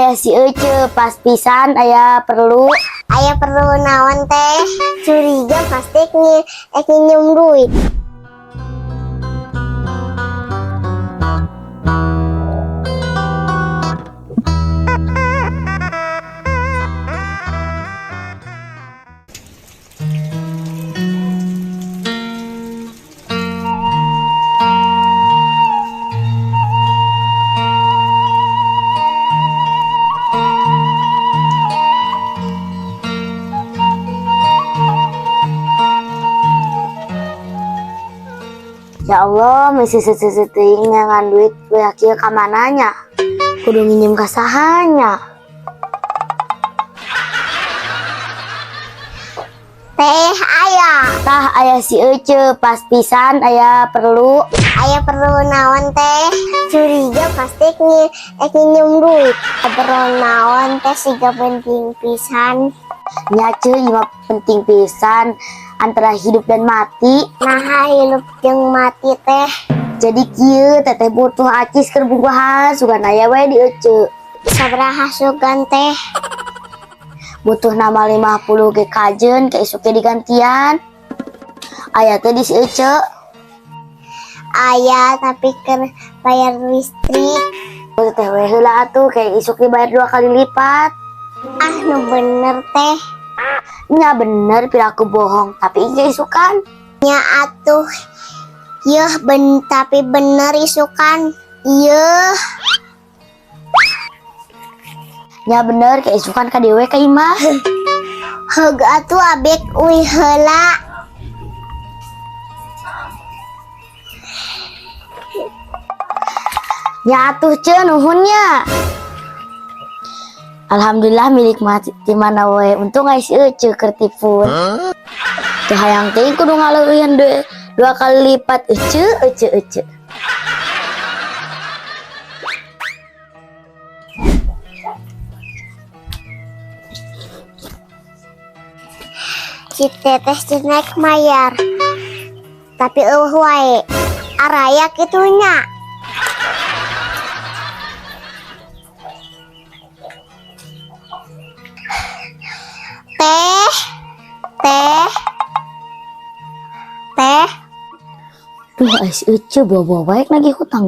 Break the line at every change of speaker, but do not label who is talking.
ayah si Ece pas pisan ayah perlu
naon teh? Curiga pasti nginjem duit.
ya Allah masih seseting ngan duit beakieu ka mananya kudu nginjem ka sahanya.
Teh ayah.
Tah ayah si Ece pas pisan ayah perlu
naon teh? Curiga pasti nginjem duit. Perlu naon teh siga penting pisan.
nya cuy mah penting pisan antara hidup dan mati.
Nah hidup jeung mati teh.
Jadi kieu teteh butuh acis keur bubuhan sugan aya wae di Ece.
Sabaraha sugan teh?
Butuh nama 50 ge kajeun ke isuk ge digantian. Aya teh di si Ece.
Aya tapi keur bayar listrik.
Teteh we heula atuh kayak isuk dibayar 2 kali lipat.
Ah nu bener teh.
Nya bener piraku bohong tapi ieu isukan.
Nya atuh. Yeuh tapi bener isukan. Yeuh.
Nya bener kayak isukan ka dewe ka imah.
Heug atuh abek uih heula.
Nya atuh ceun nuhunnya. Alhamdulillah milik mati di mana we. Untung aya si Ece keur tipun. Teu hayang teh kudu ngaleueun 2 kali lipat Ece.
Si teteh cenek mayar. Tapi eueuh wae. Araya kitunya. Teh.
Duh aya si Ece bawa-bawa wae lagi hutang.